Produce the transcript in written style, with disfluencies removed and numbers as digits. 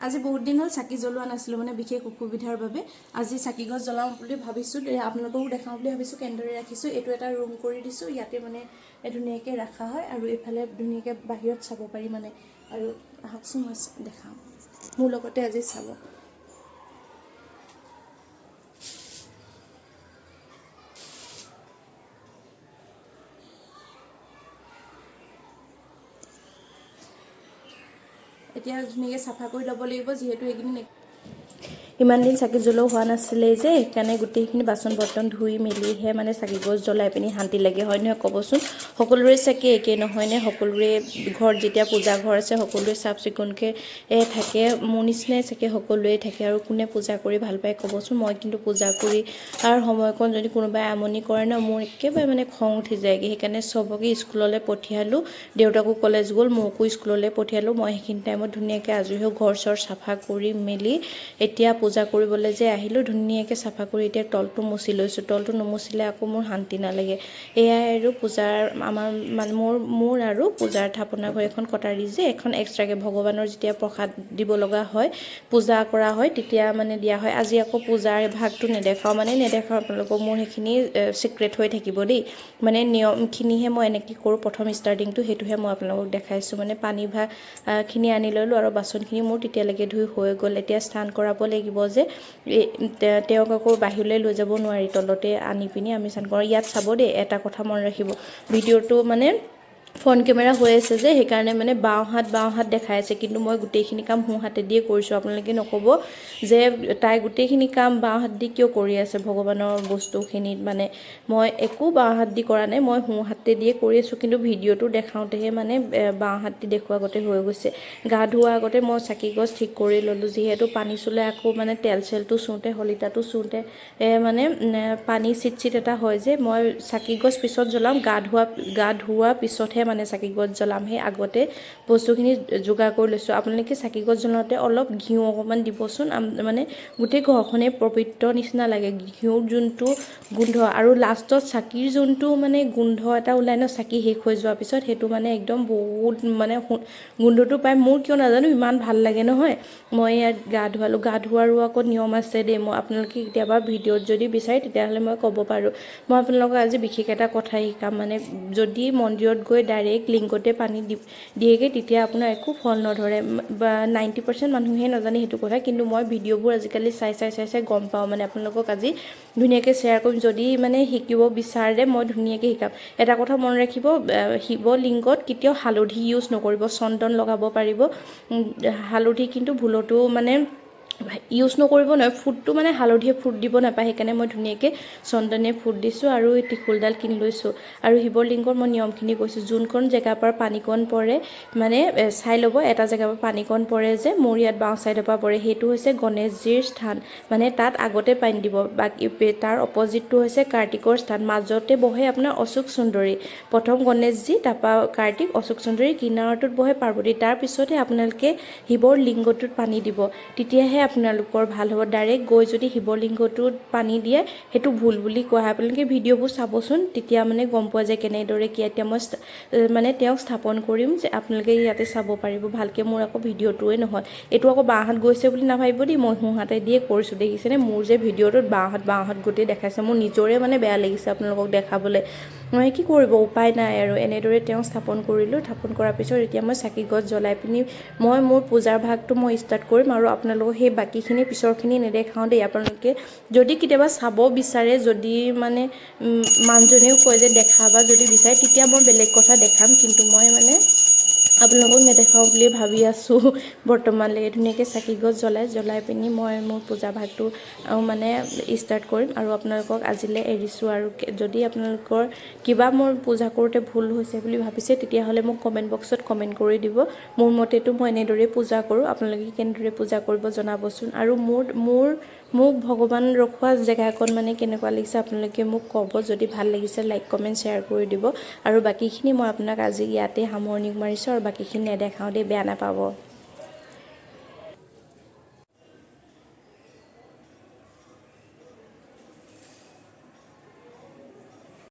আজি বহুত দিন হল চাকি জ্বলোৱা নাছিলো মানে বিশেষ অসুবিধাৰ বাবে আজি চাকি গছ জ্বলাম বুলি ভাবিছো আপোনালোককো দেখাও বুলি ভাবিছো কেনেদৰে ৰাখিছো এটো এটা ৰুম কৰি দিছো ইয়াতে মানে ধুনীয়াকৈ ৰাখা হয় আৰু এফালে ধুনীয়াকৈ বাহিৰত চাব পাৰি মানে আৰু আহকচোন মই দেখাম মোৰ লগতে আজি চাব এতিয়া ধুনীয়াকৈ চাফা কৰি ল'ব লাগিব যিহেতু এইখিনি ইমান দিন চাকি জ্বলোৱা হোৱা নাছিলে যে সেইকাৰণে গোটেইখিনি বাচন বৰ্তন ধুই মেলিহে মানে চাকি গছ জ্বলাই পিনি শান্তি লাগে হয় নহয় ক'বচোন সকলোৰে চাকি একেই নহয়নে সকলোৰে ঘৰত যেতিয়া পূজা ঘৰ আছে সকলোৰে চাফ চিকুণকৈ থাকে মোৰ নিচিনাই চাগে সকলোৱে থাকে আৰু কোনে পূজা কৰি ভাল পায় ক'বচোন মই কিন্তু পূজা কৰি আৰু সময়কণ যদি কোনোবাই আমনি কৰে ন মোৰ একেবাৰে মানে খং উঠি যায়গৈ সেইকাৰণে চবকে স্কুললৈ পঠিয়ালোঁ দেউতাকো কলেজ গ'ল মোকো স্কুললৈ পঠিয়ালোঁ মই সেইখিনি টাইমত ধুনীয়াকৈ আজৰি হৈ ঘৰ চৰ চাফা কৰি মেলি এতিয়া পূজা কৰিবলৈ যে আহিলোঁ ধুনীয়াকৈ চাফা কৰি এতিয়া তলটো মুচি লৈছোঁ তলটো নুমুচিলে আকৌ মোৰ শান্তি নালাগে এয়াই আৰু পূজাৰ আমাৰ মানে মোৰ আৰু পূজাৰ থাপনা ঘৰ এখন কটাৰী যে এখন এক্সট্ৰাকৈ ভগৱানৰ যেতিয়া প্ৰসাদ দিব লগা হয় পূজা কৰা হয় তেতিয়া মানে দিয়া হয় আজি আকৌ পূজাৰ ভাগটো নেদেখাওঁ মানে নেদেখাওঁ আপোনালোকক মোৰ সেইখিনি চিক্ৰেট হৈ থাকিব দেই মানে নিয়মখিনিহে মই এনেকৈ কৰোঁ প্ৰথম ষ্টাৰ্টিংটো সেইটোহে মই আপোনালোকক দেখাইছোঁ মানে পানী ভাগখিনি আনি ল'লোঁ আৰু বাচনখিনি মোৰ তেতিয়ালৈকে ধুই হৈ গ'ল এতিয়া স্নান কৰাব লাগিব যে তেওঁক আকৌ বাহিৰলৈ লৈ যাব নোৱাৰি তলতে আনি পিনি আমি স্নান কৰোঁ ইয়াত চাব দেই এটা কথা মনত ৰাখিব ভিডিঅ'টো মানে ফোন কেমেৰা হৈ আছে যে সেইকাৰণে মানে বাওঁ হাত দেখাই আছে কিন্তু মই গোটেইখিনি কাম সোঁ হাতেদিয়ে কৰিছোঁ আপোনালোকে নক'ব যে তাই গোটেইখিনি কাম বাওঁ হাত দি কিয় কৰি আছে ভগৱানৰ বস্তুখিনিত মানে মই একো বাওঁ হাত দি কৰা নাই মই সোঁ হাতেদিয়ে কৰি আছোঁ কিন্তু ভিডিঅ'টো দেখাওঁতেহে মানে বাওঁ হাত দি দেখুওৱা আগতে হৈ গৈছে গা ধোৱা আগতে মই চাকি গছ ঠিক কৰি ল'লোঁ যিহেতু পানী চুলে আকৌ মানে তেল চেলটো চুওঁতে শলিতাটো চুওঁতে মানে পানী চিট এটা হয় যে মই চাকি গছ পিছত জ্বলাম গা ধোৱা পিছতহে মানে চাকি গছ জ্বলাম সেই আগতে বস্তুখিনি যোগাৰ কৰি লৈছোঁ আপোনালোকে চাকি গছ জ্বলাওঁতে অলপ ঘিউ অকণমান দিবচোন মানে গোটেই ঘৰখনেই পবিত্ৰ নিচিনা লাগে ঘিউৰ যোনটো গোন্ধ আৰু লাষ্টত চাকিৰ যোনটো মানে গোন্ধ এটা ওলাই ন চাকি শেষ হৈ যোৱাৰ পিছত সেইটো মানে একদম বহুত মানে গোন্ধটো পাই মোৰ কিয় নাজানো ইমান ভাল লাগে নহয় মই ইয়াত গা ধোৱালোঁ গা ধোৱাৰো আকৌ নিয়ম আছে দেই মই আপোনালোকে কেতিয়াবা ভিডিঅ'ত যদি বিচাৰে তেতিয়াহ'লে মই ক'ব পাৰোঁ মই আপোনালোকক আজি বিশেষ এটা কথা শিকাম মানে যদি মন্দিৰত গৈ ডাইৰেক্ট লিংগতে পানী দিয়েগৈ তেতিয়া আপোনাৰ একো ফল নধৰে বা 90% মানুহে নাজানে সেইটো কথা কিন্তু মই ভিডিঅ'বোৰ আজিকালি চাই গম পাওঁ মানে আপোনালোকক আজি ধুনীয়াকৈ শ্বেয়াৰ কৰিম যদি মানে শিকিব বিচাৰে মই ধুনীয়াকৈ শিকাম এটা কথা মনত ৰাখিব শিৱলিংগত কেতিয়াও হালধি ইউজ নকৰিব চন্দন লগাব পাৰিব হালধি কিন্তু ভুলতো মানে ইউজ নকৰিব নহয় ফুটটো মানে হালধিয়ে ফুট দিব নাপায় সেইকাৰণে মই ধুনীয়াকৈ চন্দনে ফুট দিছোঁ আৰু ত্ৰিশূলডাল কিনি লৈছোঁ আৰু শিৱলিংগৰ মই নিয়মখিনি কৈছোঁ যোনখন জেগাৰ পৰা পানীকণ পৰে মানে চাই ল'ব এটা জেগাৰ পৰা পানীকণ পৰে যে মোৰ ইয়াত বাওঁ ছাইডৰ পৰা পৰে সেইটো হৈছে গণেশজীৰ স্থান মানে তাত আগতে পানী দিব বাকী তাৰ অপজিটটো হৈছে কাৰ্তিকৰ স্থান মাজতে বহে আপোনাৰ অশোক সুন্দৰী প্ৰথম গণেশজী তাৰপৰা কাৰ্তিক অশোক সুন্দৰী কিনাৰটোত বহে পাৰ্বতী তাৰপিছতহে আপোনালোকে শিৱৰ লিংগটোত পানী দিব তেতিয়াহে আপোনালোকৰ ভাল হ'ব ডাইৰেক্ট গৈ যদি শিৱলিংগটোত পানী দিয়ে সেইটো ভুল বুলি কোৱা হয় আপোনালোকে ভিডিঅ'বোৰ চাবচোন তেতিয়া মানে গম পোৱা যায় কেনেদৰে কি এতিয়া মই মানে তেওঁক স্থাপন কৰিম যে আপোনালোকে ইয়াতে চাব পাৰিব ভালকৈ মোৰ আকৌ ভিডিঅ'টোৱে নহয় এইটো আকৌ বাঁহাত গৈছে বুলি নাভাবিব দেই মই সোঁ হাতে দিয়ে কৰিছোঁ দেখিছেনে মোৰ যে ভিডিঅ'টোত বাঁহাত গোটেই দেখাইছে মোৰ নিজৰে মানে বেয়া লাগিছে আপোনালোকক দেখাবলৈ মই কি কৰিব উপায় নাই আৰু এনেদৰে তেওঁ স্থাপন কৰিলোঁ স্থাপন কৰাৰ পিছত এতিয়া মই চাকি গছ জ্বলাই পিনি মই মোৰ পূজাৰ ভাগটো মই ষ্টাৰ্ট কৰিম আৰু আপোনালোকক সেই বাকীখিনি পিছৰখিনি নেদেখাওঁ দেই আপোনালোকে যদি কেতিয়াবা চাব বিচাৰে যদি মানে মানুহজনেও কয় যে দেখাবা যদি বিচাৰে তেতিয়া মই বেলেগ কথা দেখাম কিন্তু মই মানে আপোনালোকক নেদেখাওঁ বুলি ভাবি আছোঁ বৰ্তমানলৈকে ধুনীয়াকৈ চাকি গছ জ্বলাই পিনি মই মোৰ পূজা ভাগটো মানে ষ্টাৰ্ট কৰিম আৰু আপোনালোকক আজিলৈ এৰিছোঁ আৰু যদি আপোনালোকৰ কিবা মোৰ পূজা কৰোঁতে ভুল হৈছে বুলি ভাবিছে তেতিয়াহ'লে মোক কমেণ্ট বক্সত কমেণ্ট কৰি দিব মোৰ মতেতো মই এনেদৰেই পূজা কৰোঁ আপোনালোকে কেনেদৰে পূজা কৰিব জনাবচোন আৰু মোক ভগৱান ৰখোৱা জেগাকণ মানে কেনেকুৱা লাগিছে আপোনালোকে মোক ক'ব যদি ভাল লাগিছে লাইক কমেণ্ট শ্বেয়াৰ কৰি দিব আৰু বাকীখিনি মই আপোনাক আজি ইয়াতে সামৰণি মাৰিছোঁ আৰু বাকীখিনি নেদেখাওঁ দেই বেয়া নাপাব